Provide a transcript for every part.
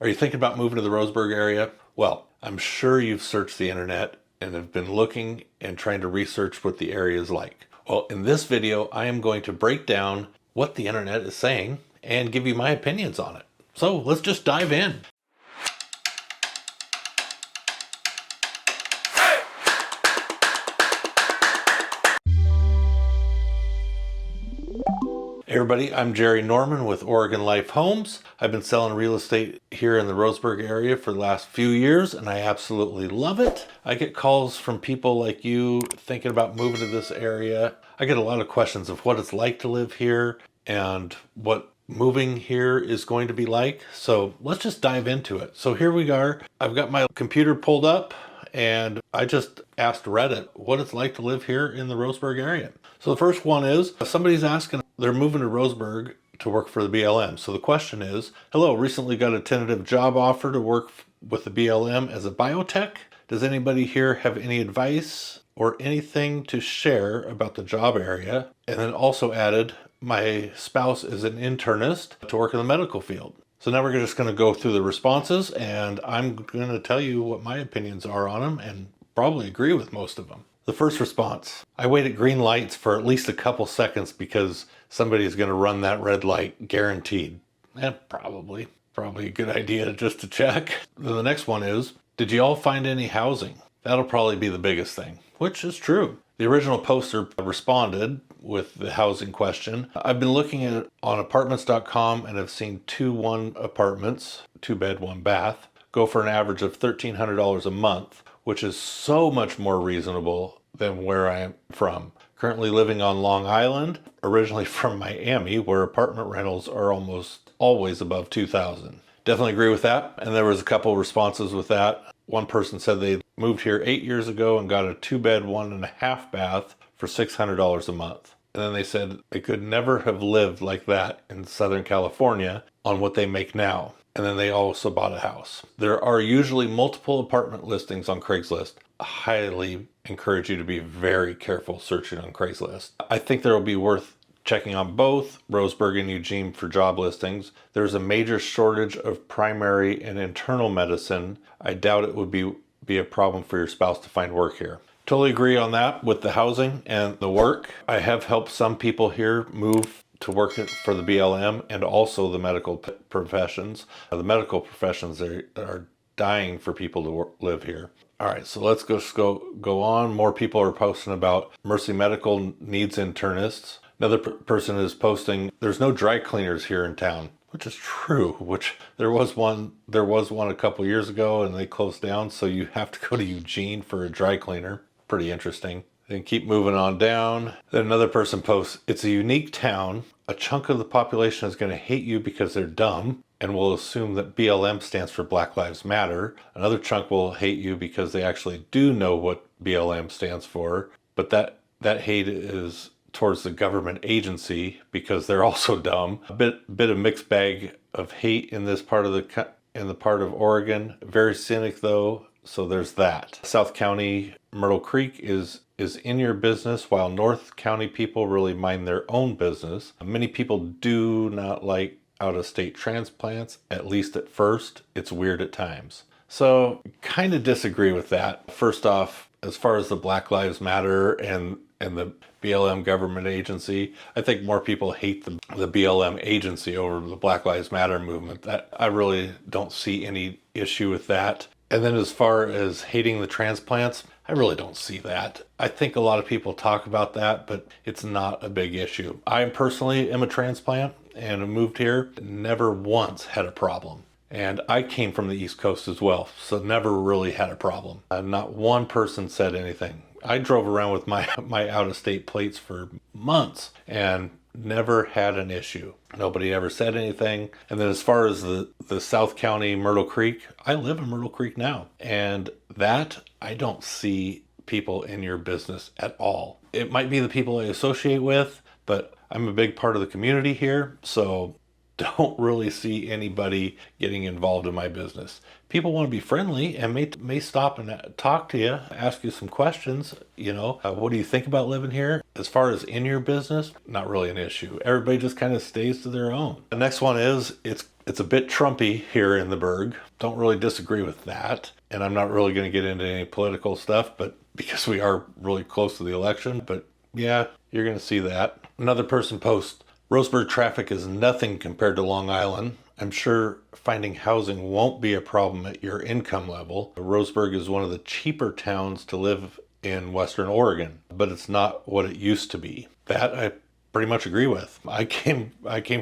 Are you thinking about moving to the Roseburg area? Well, I'm sure you've searched the internet and have been looking and trying to research what the area is like. Well, in this video, I am going to break down what the internet is saying and give you my opinions on it. So let's just dive in. Hey everybody, I'm Jerry Norman with Oregon Life Homes. I've been selling real estate here in the Roseburg area for the last few years and I absolutely love it. I get calls from people like you thinking about moving to this area. I get a lot of questions of what it's like to live here and what moving here is going to be like. So let's just dive into it. So here we are. I've got my computer pulled up and I just asked Reddit what it's like to live here in the Roseburg area. So the first one is somebody's asking, they're moving to Roseburg to work for the BLM. So the question is, hello, recently got a tentative job offer to work with the BLM as a biotech. Does anybody here have any advice or anything to share about the job area? And then also added, my spouse is an internist to work in the medical field. So now we're just going to go through the responses and I'm going to tell you what my opinions are on them and probably agree with most of them. The first response, I wait at green lights for at least a couple seconds because somebody is going to run that red light, guaranteed. Probably a good idea just to check. Then the next one is, did you all find any housing? That'll probably be the biggest thing, which is true. The original poster responded with the housing question. I've been looking at it on apartments.com and have seen 2-1 apartments, 2-bed, 1-bath, go for an average of $1,300 a month, which is so much more reasonable than where I am from. Currently living on Long Island, originally from Miami, where apartment rentals are almost always above $2,000. Definitely agree with that. And there was a couple responses with that. One person said they moved here 8 years ago and got a 2-bed, 1.5-bath for $600 a month. And then they said they could never have lived like that in Southern California on what they make now. And then they also bought a house. There are usually multiple apartment listings on Craigslist. I highly encourage you to be very careful searching on Craigslist. I think there will be worth checking on both Roseburg and Eugene for job listings. There's a major shortage of primary and internal medicine. I doubt it would be a problem for your spouse to find work here. Totally agree on that with the housing and the work. I have helped some people here move to work for the BLM and also the medical professions. The medical professions are dying for people to live here. All right, so let's go on. More people are posting about Mercy Medical needs internists. Another person is posting, there's no dry cleaners here in town, which is true, which there was one a couple years ago and they closed down. So you have to go to Eugene for a dry cleaner. Pretty interesting. Then keep moving on down. Then another person posts, it's a unique town. A chunk of the population is going to hate you because they're dumb and will assume that BLM stands for Black Lives Matter. Another chunk will hate you because they actually do know what BLM stands for, but that hate is towards the government agency because they're also dumb. A bit of mixed bag of hate in this part of the part of Oregon. Very cynic though, so there's that. South County Myrtle Creek is in your business, while North County people really mind their own business. Many people do not like out-of-state transplants, at least at first. It's weird at times. So kind of disagree with that. First off, as far as the Black Lives Matter and the BLM government agency, I think more people hate the BLM agency over the Black Lives Matter movement. That I really don't see any issue with that. And then as far as hating the transplants, I really don't see that. I think a lot of people talk about that, but it's not a big issue. I personally am a transplant and moved here, never once had a problem. And I came from the East Coast as well, so never really had a problem. Not one person said anything. I drove around with my out-of-state plates for months and never had an issue. Nobody ever said anything. And then as far as the South County Myrtle Creek, I live in Myrtle Creek now. And that, I don't see people in your business at all. It might be the people I associate with, but I'm a big part of the community here. So don't really see anybody getting involved in my business. People want to be friendly and may stop and talk to you, ask you some questions. You know, what do you think about living here? As far as in your business, not really an issue. Everybody just kind of stays to their own. The next one is, it's It's a bit Trumpy here in the Berg. Don't really disagree with that. And I'm not really going to get into any political stuff, but because we are really close to the election, but yeah, you're going to see that. Another person posts, Roseburg traffic is nothing compared to Long Island. I'm sure finding housing won't be a problem at your income level. Roseburg is one of the cheaper towns to live in Western Oregon, but it's not what it used to be. That I pretty much agree with. I came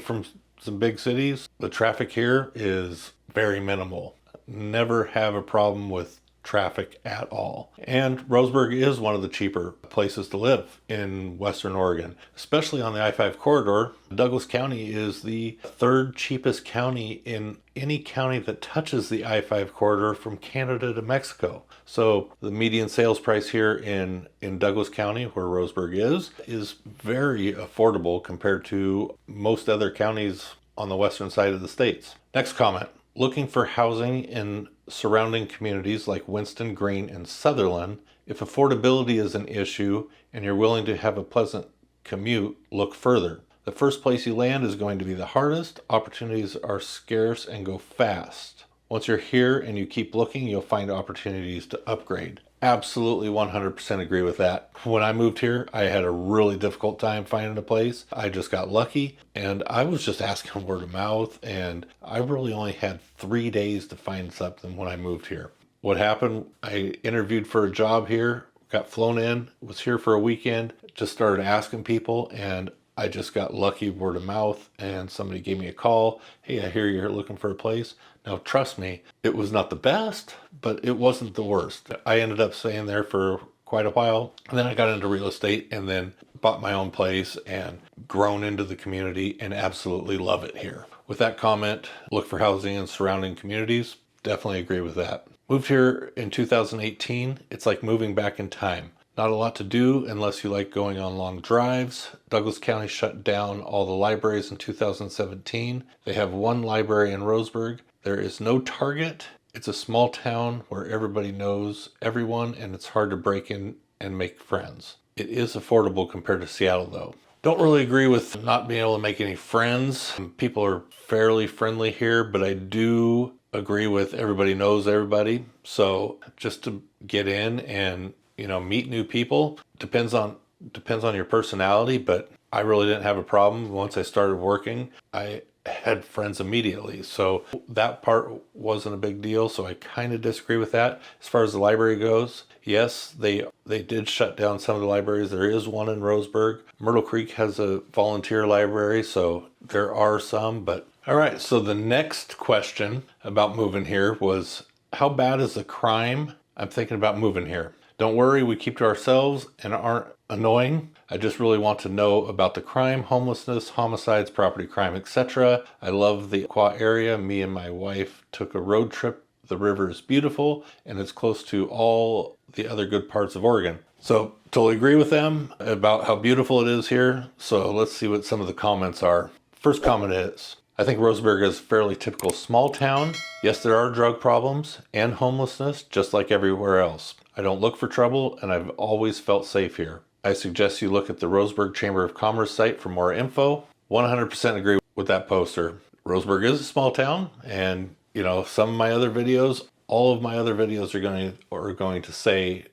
from some big cities. The traffic here is very minimal. Never have a problem with traffic at all. And Roseburg is one of the cheaper places to live in Western Oregon, especially on the I-5 corridor. Douglas County is the third cheapest county in any county that touches the I-5 corridor from Canada to Mexico. So the median sales price here in Douglas County, where Roseburg is very affordable compared to most other counties on the western side of the states. Next comment. Looking for housing in surrounding communities like Winston, Green, and Sutherland. If affordability is an issue and you're willing to have a pleasant commute, look further. The first place you land is going to be the hardest. Opportunities are scarce and go fast. Once you're here and you keep looking, you'll find opportunities to upgrade. Absolutely 100% agree with that. When I moved here, I had a really difficult time finding a place. I just got lucky and I was just asking word of mouth, and I really only had 3 days to find something when I moved here. What happened, I interviewed for a job here, got flown in, was here for a weekend, just started asking people, and I just got lucky word of mouth, and somebody gave me a call. Hey, I hear you're looking for a place. Now, trust me, it was not the best, but it wasn't the worst. I ended up staying there for quite a while, and then I got into real estate and then bought my own place and grown into the community and absolutely love it here. With that comment, look for housing in surrounding communities. Definitely agree with that. Moved here in 2018. It's like moving back in time. Not a lot to do unless you like going on long drives. Douglas County shut down all the libraries in 2017. They have one library in Roseburg. There is no Target. It's a small town where everybody knows everyone, and it's hard to break in and make friends. It is affordable compared to Seattle though. Don't really agree with not being able to make any friends. People are fairly friendly here, but I do agree with everybody knows everybody. So just to get in and meet new people depends on your personality, but I really didn't have a problem. Once I started working, I had friends immediately. So that part wasn't a big deal. So I kind of disagree with that. As far as the library goes, yes, they did shut down some of the libraries. There is one in Roseburg. Myrtle Creek has a volunteer library, so there are some, but all right. So the next question about moving here was, how bad is the crime? I'm thinking about moving here. Don't worry, we keep to ourselves and aren't annoying. I just really want to know about the crime, homelessness, homicides, property crime, etc. I love the Aqua area. Me and my wife took a road trip. The river is beautiful and it's close to all the other good parts of Oregon. So totally agree with them about how beautiful it is here. So let's see what some of the comments are. First comment is, I think Roseburg is a fairly typical small town. Yes, there are drug problems and homelessness, just like everywhere else. I don't look for trouble, and I've always felt safe here. I suggest you look at the Roseburg Chamber of Commerce site for more info. 100% agree with that poster. Roseburg is a small town, and some of my other videos, all of my other videos are going to say,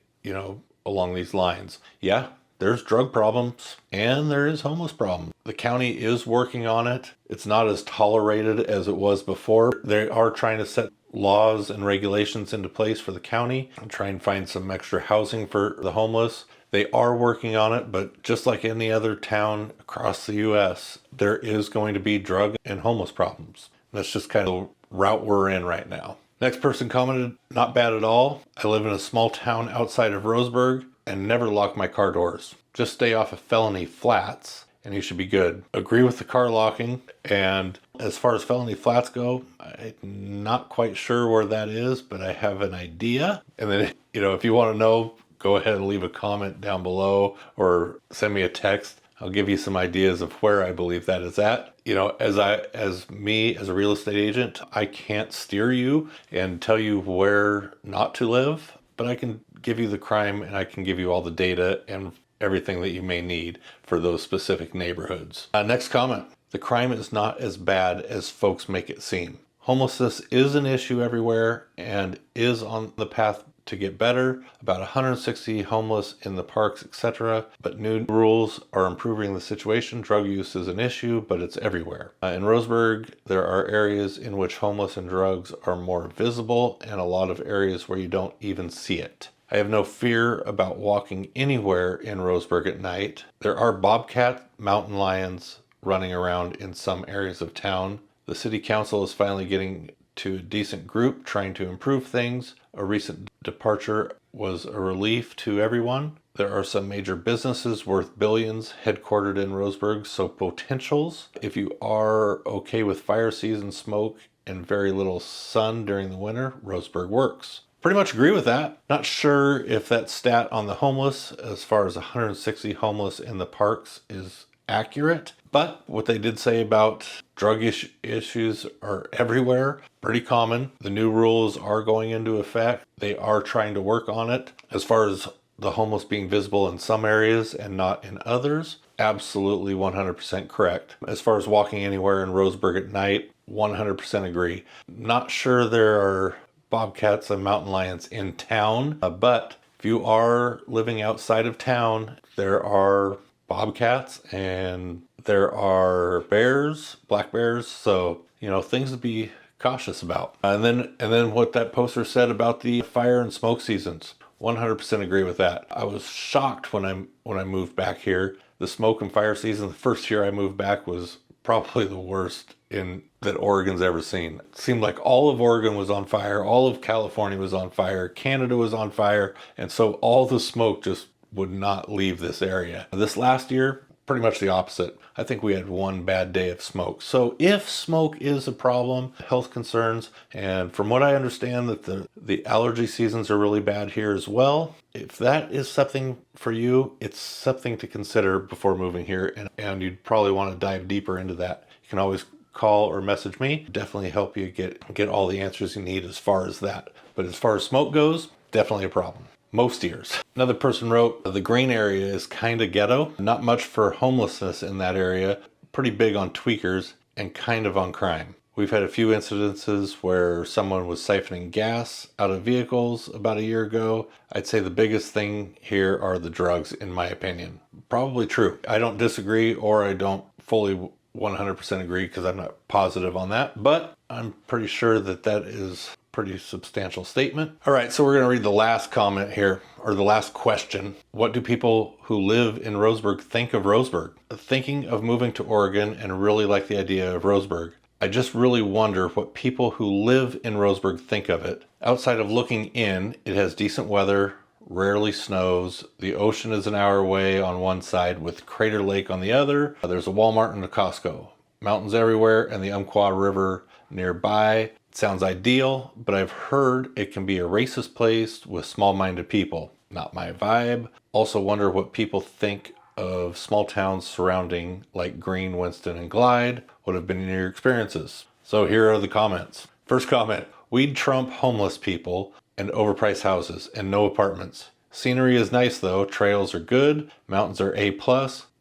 along these lines. Yeah, there's drug problems and there is homeless problem. The county is working on it. It's not as tolerated as it was before. They are trying to set laws and regulations into place for the county and try and find some extra housing for the homeless. They are working on it, but just like any other town across the U.S., there is going to be drug and homeless problems. That's just kind of the route we're in right now. Next person commented, not bad at all. I live in a small town outside of Roseburg and never lock my car doors. Just stay off of Felony Flats and you should be good. Agree with the car locking. And as far as Felony Flats go, I'm not quite sure where that is, but I have an idea. And then, if you want to know, go ahead and leave a comment down below or send me a text. I'll give you some ideas of where I believe that is at. As a real estate agent, I can't steer you and tell you where not to live, but I can give you the crime and I can give you all the data and everything that you may need for those specific neighborhoods. Next comment. the crime is not as bad as folks make it seem. Homelessness is an issue everywhere and is on the path to get better. About 160 homeless in the parks, etc. But new rules are improving the situation. Drug use is an issue, but it's everywhere. In Roseburg, there are areas in which homeless and drugs are more visible, and a lot of areas where you don't even see it. I have no fear about walking anywhere in Roseburg at night. There are bobcat mountain lions running around in some areas of town. The city council is finally getting to a decent group trying to improve things. A recent departure was a relief to everyone. There are some major businesses worth billions headquartered in Roseburg, so potentials. If you are okay with fire season smoke and very little sun during the winter, Roseburg works. Pretty much agree with that. Not sure if that stat on the homeless, as far as 160 homeless in the parks, is accurate. But what they did say about drug issues are everywhere, pretty common. The new rules are going into effect. They are trying to work on it. As far as the homeless being visible in some areas and not in others, absolutely 100% correct. As far as walking anywhere in Roseburg at night, 100% agree. Not sure there are bobcats and mountain lions in town, but if you are living outside of town, there are bobcats and there are bears, black bears, so things to be cautious about. And then what that poster said about the fire and smoke seasons, 100% agree with that. I was shocked when I moved back here. The smoke and fire season, the first year I moved back, was probably the worst that Oregon's ever seen. It seemed like all of Oregon was on fire, all of California was on fire, Canada was on fire, and so all the smoke just would not leave this area. This last year, pretty much the opposite. I think we had one bad day of smoke. So if smoke is a problem, health concerns, and from what I understand that the allergy seasons are really bad here as well. If that is something for you, it's something to consider before moving here, and you'd probably want to dive deeper into that. You can always call or message me. Definitely help you get all the answers you need as far as that. But as far as smoke goes, definitely a problem. Most years. Another person wrote, the green area is kind of ghetto. Not much for homelessness in that area. Pretty big on tweakers and kind of on crime. We've had a few incidences where someone was siphoning gas out of vehicles about a year ago. I'd say the biggest thing here are the drugs, in my opinion. Probably true. I don't disagree, or I don't fully 100% agree because I'm not positive on that, but I'm pretty sure that is pretty substantial statement. All right, so we're going to read the last comment here, or the last question. What do people who live in Roseburg think of Roseburg? Thinking of moving to Oregon and really like the idea of Roseburg. I just really wonder what people who live in Roseburg think of it. Outside of looking in, it has decent weather, rarely snows. The ocean is an hour away on one side with Crater Lake on the other. There's a Walmart and a Costco. Mountains everywhere and the Umpqua River nearby. Sounds ideal, but I've heard it can be a racist place with small-minded people. Not my vibe. Also wonder what people think of small towns surrounding like Greene, Winston, and Glide. What have been your experiences? So here are the comments. First comment, we'd trump homeless people and overpriced houses and no apartments. Scenery is nice though, trails are good, mountains are A+.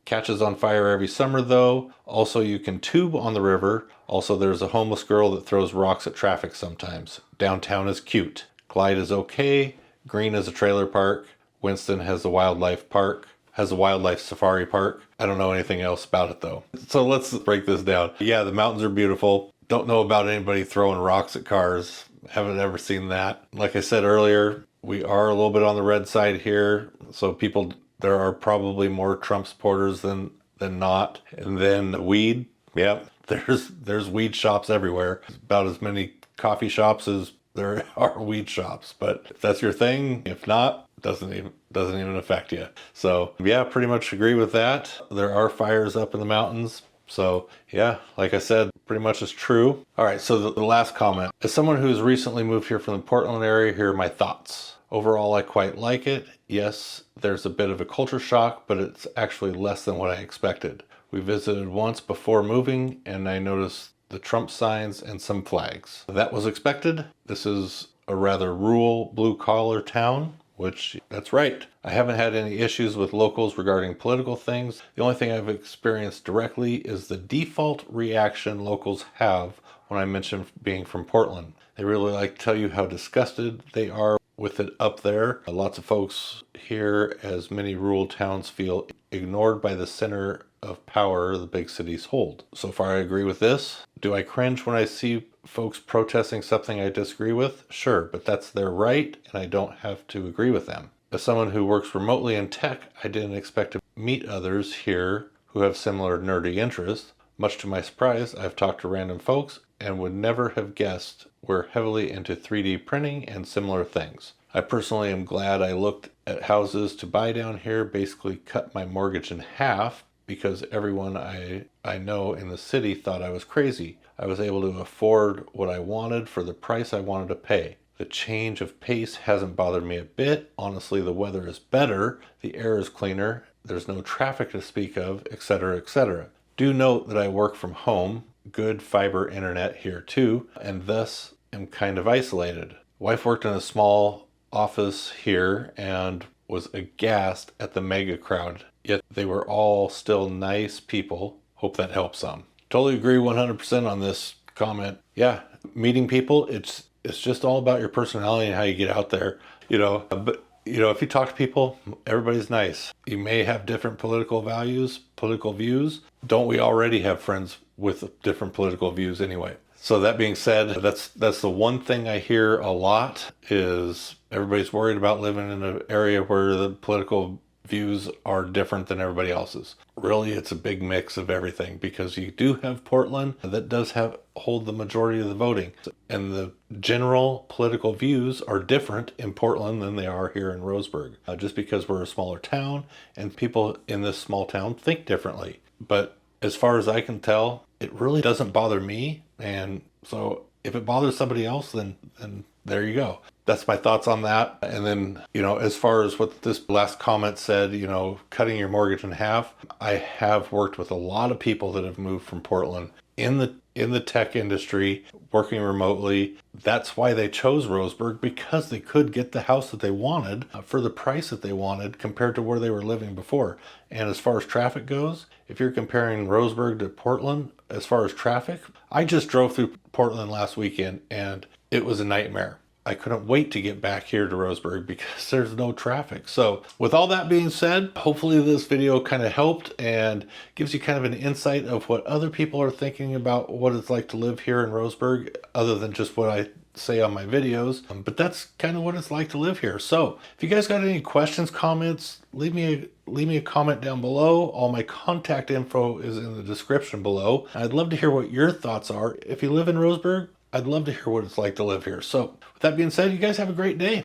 Catches on fire every summer though. Also you can tube on the river. Also there's a homeless girl that throws rocks at traffic sometimes. Downtown is cute. Glide is okay. Greene is a trailer park. Winston has a wildlife safari park. I don't know anything else about it though. So let's break this down. Yeah, the mountains are beautiful. Don't know about anybody throwing rocks at cars. Haven't ever seen that. Like I said earlier, we are a little bit on the red side here. So there are probably more Trump supporters than not. And then weed. Yep. There's weed shops everywhere. About as many coffee shops as there are weed shops. But if that's your thing, if not, doesn't even affect you. So yeah, pretty much agree with that. There are fires up in the mountains. So yeah, like I said, pretty much is true. All right, so the last comment. As someone who's recently moved here from the Portland area, here are my thoughts. Overall, I quite like it. Yes, there's a bit of a culture shock, but it's actually less than what I expected. We visited once before moving, and I noticed the Trump signs and some flags. That was expected. This is a rather rural blue-collar town. which that's right. I haven't had any issues with locals regarding political things. The only thing I've experienced directly is the default reaction locals have when I mention being from Portland. They really like to tell you how disgusted they are with it up there. Lots of folks here, as many rural towns, feel ignored by the center of power the big cities hold. So far I agree with this. Do I cringe when I see folks protesting something I disagree with? Sure, but that's their right and I don't have to agree with them. As someone who works remotely in tech, I didn't expect to meet others here who have similar nerdy interests. Much to my surprise, I've talked to random folks and would never have guessed we're heavily into 3D printing and similar things. I personally am glad I looked at houses to buy down here, basically cut my mortgage in half because everyone I know in the city thought I was crazy. I was able to afford what I wanted for the price I wanted to pay. The change of pace hasn't bothered me a bit. Honestly, the weather is better, the air is cleaner, there's no traffic to speak of, etc., etc. Do note that I work from home, good fiber internet here too, and thus am kind of isolated. Wife worked in a small office here and was aghast at the mega crowd, yet they were all still nice people. Hope that helps some. Totally agree 100% on this comment. Yeah, meeting people, it's just all about your personality and how you get out there, but if you talk to people, everybody's nice. You may have different political views. Don't we already have friends with different political views anyway? So that being said, that's the one thing I hear a lot is everybody's worried about living in an area where the political views are different than everybody else's. Really, it's a big mix of everything because you do have Portland that does hold the majority of the voting. And the general political views are different in Portland than they are here in Roseburg. Just because we're a smaller town and people in this small town think differently. But as far as I can tell, it really doesn't bother me. And so if it bothers somebody else, then there you go. That's my thoughts on that. And then, as far as what this last comment said, cutting your mortgage in half, I have worked with a lot of people that have moved from Portland in the tech industry, working remotely. That's why they chose Roseburg, because they could get the house that they wanted for the price that they wanted compared to where they were living before. And as far as traffic goes, if you're comparing Roseburg to Portland, as far as traffic, I just drove through Portland last weekend and it was a nightmare. I couldn't wait to get back here to Roseburg because there's no traffic. So with all that being said, hopefully this video kind of helped and gives you kind of an insight of what other people are thinking about what it's like to live here in Roseburg, other than just what I say on my videos. But that's kind of what it's like to live here. So if you guys got any questions, comments, leave me a comment down below. All my contact info is in the description below. I'd love to hear what your thoughts are. If you live in Roseburg, I'd love to hear what it's like to live here. So with that being said, you guys have a great day.